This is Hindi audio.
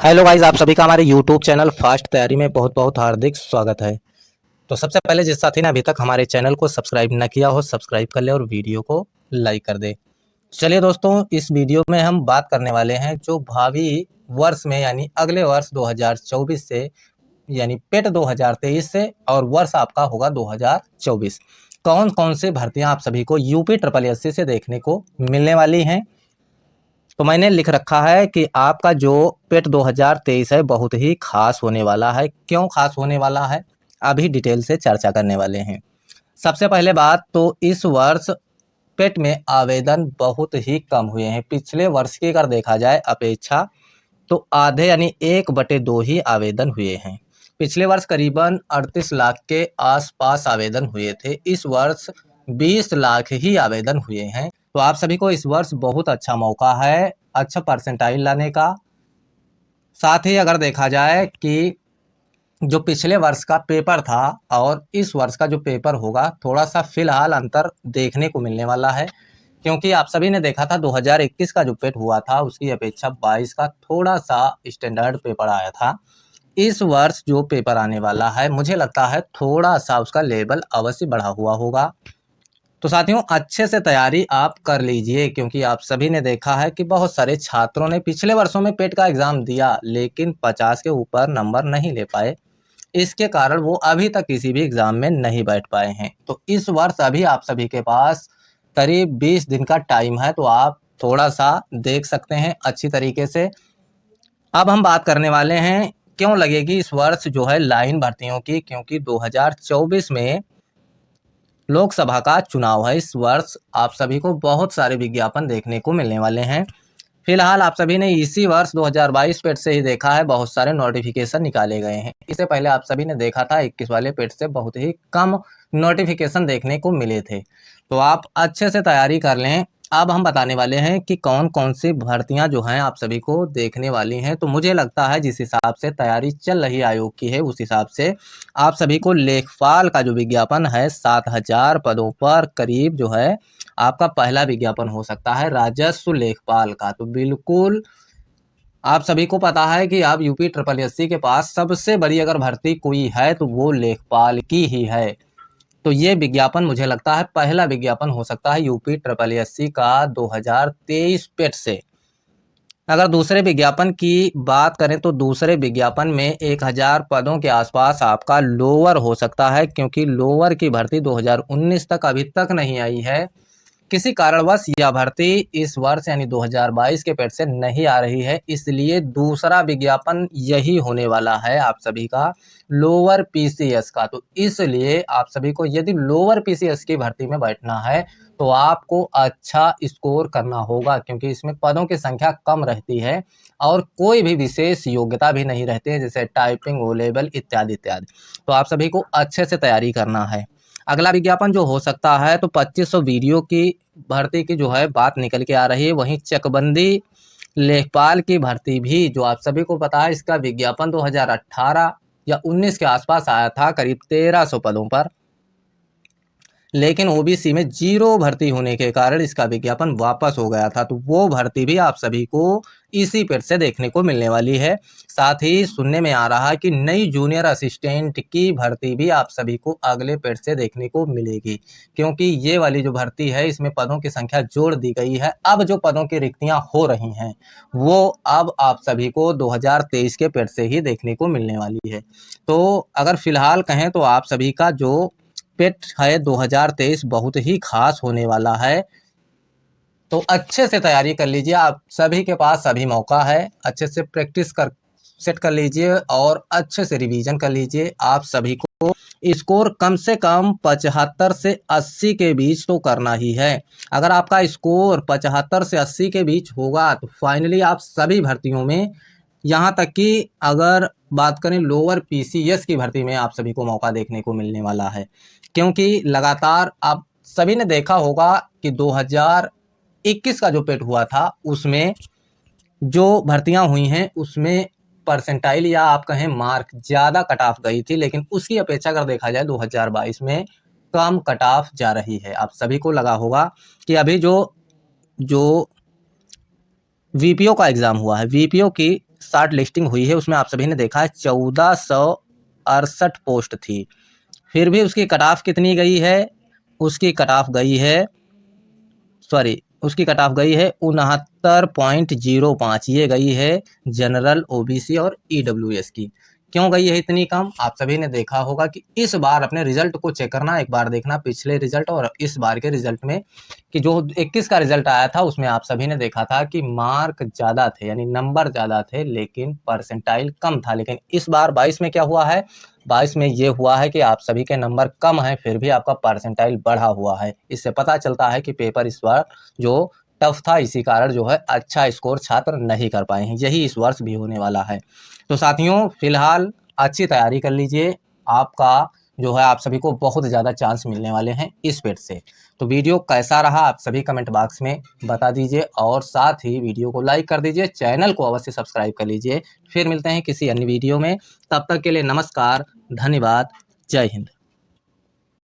हेलो गाइस, आप सभी का हमारे यूट्यूब चैनल फास्ट तैयारी में बहुत बहुत हार्दिक स्वागत है। तो सबसे पहले जिस साथी ने अभी तक हमारे चैनल को सब्सक्राइब न किया हो, सब्सक्राइब कर ले और वीडियो को लाइक कर दे। चलिए दोस्तों, इस वीडियो में हम बात करने वाले हैं जो भावी वर्ष में यानी अगले वर्ष 2024 से यानी पेट 2023 से और वर्ष आपका होगा 2024। कौन कौन से भर्तियां आप सभी को यूपी ट्रिपल एससी से देखने को मिलने वाली हैं। तो मैंने लिख रखा है कि आपका जो पेट 2023 है बहुत ही खास होने वाला है। क्यों खास होने वाला है, अभी डिटेल से चर्चा करने वाले हैं। सबसे पहले बात तो इस वर्ष पेट में आवेदन बहुत ही कम हुए हैं। पिछले वर्ष की अगर देखा जाए अपेक्षा तो आधे यानी 1/2 ही आवेदन हुए हैं। पिछले वर्ष करीबन 38 लाख के आसपास आवेदन हुए थे। इस वर्ष 20 लाख ही आवेदन हुए हैं। तो आप सभी को इस वर्ष बहुत अच्छा मौका है अच्छा परसेंटाइल लाने का। साथ ही अगर देखा जाए कि जो पिछले वर्ष का पेपर था और इस वर्ष का जो पेपर होगा, थोड़ा सा फिलहाल अंतर देखने को मिलने वाला है। क्योंकि आप सभी ने देखा था 2021 का जो पेट हुआ था उसकी अपेक्षा 22 का थोड़ा सा स्टैंडर्ड पेपर आया था। इस वर्ष जो पेपर आने वाला है मुझे लगता है थोड़ा सा उसका लेवल अवश्य बढ़ा हुआ होगा। तो साथियों, अच्छे से तैयारी आप कर लीजिए, क्योंकि आप सभी ने देखा है कि बहुत सारे छात्रों ने पिछले वर्षों में पेट का एग्जाम दिया लेकिन 50 के ऊपर नंबर नहीं ले पाए। इसके कारण वो अभी तक किसी भी एग्जाम में नहीं बैठ पाए हैं। तो इस वर्ष अभी आप सभी के पास करीब 20 दिन का टाइम है, तो आप थोड़ा सा देख सकते हैं अच्छी तरीके से। अब हम बात करने वाले हैं क्यों लगेगी इस वर्ष जो है लाइन भर्तियों की, क्योंकि 2024 में लोकसभा का चुनाव है। इस वर्ष आप सभी को बहुत सारे विज्ञापन देखने को मिलने वाले हैं। फिलहाल आप सभी ने इसी वर्ष 2022 पेट से ही देखा है बहुत सारे नोटिफिकेशन निकाले गए हैं। इससे पहले आप सभी ने देखा था 21 वाले पेट से बहुत ही कम नोटिफिकेशन देखने को मिले थे। तो आप अच्छे से तैयारी कर लें। अब हम बताने वाले हैं कि कौन कौन सी भर्तियां जो हैं आप सभी को देखने वाली हैं। तो मुझे लगता है जिस हिसाब से तैयारी चल रही आयोग की है उस हिसाब से आप सभी को लेखपाल का जो विज्ञापन है 7000 पदों पर करीब जो है आपका पहला विज्ञापन हो सकता है राजस्व लेखपाल का। तो बिल्कुल आप सभी को पता है कि आप यूपी ट्रिपल एससी के पास सबसे बड़ी अगर भर्ती कोई है तो वो लेखपाल की ही है। तो ये विज्ञापन मुझे लगता है पहला विज्ञापन हो सकता है यूपी ट्रिपल एससी का 2023 पेट से। अगर दूसरे विज्ञापन की बात करें तो दूसरे विज्ञापन में 1000 पदों के आसपास आपका लोअर हो सकता है, क्योंकि लोअर की भर्ती 2019 तक अभी तक नहीं आई है। किसी कारणवश यह भर्ती इस वर्ष यानी 2022 के पेट से नहीं आ रही है, इसलिए दूसरा विज्ञापन यही होने वाला है आप सभी का लोअर पीसीएस का। तो इसलिए आप सभी को यदि लोअर पीसीएस की भर्ती में बैठना है तो आपको अच्छा स्कोर करना होगा, क्योंकि इसमें पदों की संख्या कम रहती है और कोई भी विशेष योग्यता भी नहीं रहती है, जैसे टाइपिंग, ओ लेवल इत्यादि इत्यादि। तो आप सभी को अच्छे से तैयारी करना है। अगला विज्ञापन जो हो सकता है तो 2500 वीडियो की भर्ती की जो है बात निकल के आ रही है। वहीं चकबंदी लेखपाल की भर्ती भी जो आप सभी को पता है इसका विज्ञापन 2018 या 19 के आसपास आया था करीब 1300 पदों पर, लेकिन ओबीसी में 0 भर्ती होने के कारण इसका विज्ञापन वापस हो गया था। तो वो भर्ती भी आप सभी को इसी पेट से देखने को मिलने वाली है। साथ ही सुनने में आ रहा है कि नई जूनियर असिस्टेंट की भर्ती भी आप सभी को अगले पेट से देखने को मिलेगी, क्योंकि ये वाली जो भर्ती है इसमें पदों की संख्या जोड़ दी गई है। अब जो पदों की रिक्तियां हो रही हैं वो अब आप सभी को 2023 के पेट से ही देखने को मिलने वाली है। तो अगर फिलहाल कहें तो आप सभी का जो पेट है 2023 बहुत ही खास होने वाला है। तो अच्छे से तैयारी कर लीजिए, आप सभी के पास अभी मौका है। अच्छे से प्रैक्टिस कर सेट कर लीजिए और अच्छे से रिवीजन कर लीजिए। आप सभी को स्कोर कम से कम 75 से 80 के बीच तो करना ही है। अगर आपका स्कोर 75 से 80 के बीच होगा तो फाइनली आप सभी भर्तियों में, यहाँ तक कि अगर बात करें लोअर पीसीएस की भर्ती में, आप सभी को मौका देखने को मिलने वाला है। क्योंकि लगातार आप सभी ने देखा होगा कि 2021 का जो पेट हुआ था उसमें जो भर्तियां हुई हैं उसमें परसेंटाइल या आप कहें मार्क ज़्यादा कट ऑफ गई थी, लेकिन उसकी अपेक्षा अगर देखा जाए 2022 में कम कट ऑफ जा रही है। आप सभी को लगा होगा कि अभी जो जो वीपीओ का एग्ज़ाम हुआ है, वीपीओ की शॉर्ट लिस्टिंग हुई है उसमें आप सभी ने देखा है 1468 पोस्ट थी। फिर भी उसकी कट ऑफ कितनी गई है? उसकी कट ऑफ गई है, सॉरी, उसकी कट ऑफ गई है 69.05। ये गई है जनरल, ओबीसी और ईडब्ल्यूएस की। क्यों गई है इतनी कम? आप सभी ने देखा होगा कि इस बार अपने रिजल्ट को चेक करना, एक बार देखना पिछले रिजल्ट और इस बार के रिजल्ट में, कि जो 21 का रिजल्ट आया था उसमें आप सभी ने देखा था कि मार्क ज़्यादा थे, यानी नंबर ज़्यादा थे, लेकिन परसेंटाइल कम था। लेकिन इस बार 22 में क्या हुआ है? 22 में ये हुआ है कि आप सभी के नंबर कम हैं, फिर भी आपका परसेंटाइल बढ़ा हुआ है। इससे पता चलता है कि पेपर इस बार जो टफ था, इसी कारण जो है अच्छा स्कोर छात्र नहीं कर पाए हैं। यही इस वर्ष भी होने वाला है। तो साथियों, फिलहाल अच्छी तैयारी कर लीजिए, आपका जो है आप सभी को बहुत ज़्यादा चांस मिलने वाले हैं इस पेड से। तो वीडियो कैसा रहा आप सभी कमेंट बॉक्स में बता दीजिए, और साथ ही वीडियो को लाइक कर दीजिए, चैनल को अवश्य सब्सक्राइब कर लीजिए। फिर मिलते हैं किसी अन्य वीडियो में, तब तक के लिए नमस्कार, धन्यवाद, जय हिंद।